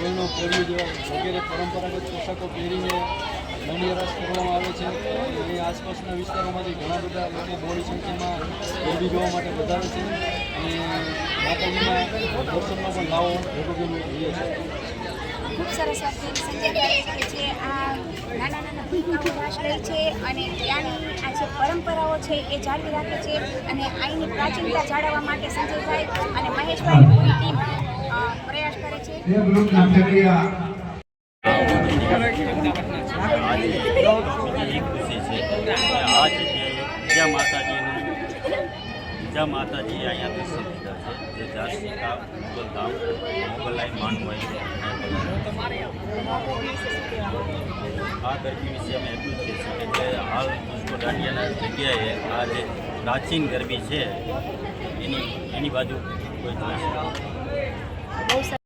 કોઈનો કોળિયું જેવા વગેરે પરંપરાગત પોશાકો પહેરીને દાંડિયા રાસ કરવામાં આવે છે. અને આસપાસના વિસ્તારોમાંથી ઘણા બધા લોકો બહોળી સંખ્યામાં ગરબી જોવા માટે વધારે છે અને માતાજીના દર્શનનો પણ લાવો ભોગવીને રહીએ છે. ખૂબ સરસ વાત કરી સંજયભાઈ કે જે આ નાના નાના ભૂમિકાઓ રાસ લે છે અને ત્યાંની આ જે પરંપરાઓ છે એ જાળવી રાખે છે અને અહીંની પ્રાચીનતા જાળવવા માટે સંજયભાઈ અને મહેશભાઈ પૂરી ટીમ પ્રયાસ કરે છે. आज विजया माता जी यहाँ दर्शन किया है जो झांसी का मुगल धाम मोगलाई मानवाई आ गरबी विषय में एटलू ज कही शके कि हाल पुष्को दांडियाना जग्याए आ जे प्राचीन गरबी है एनी बाजू कोई जोई शके।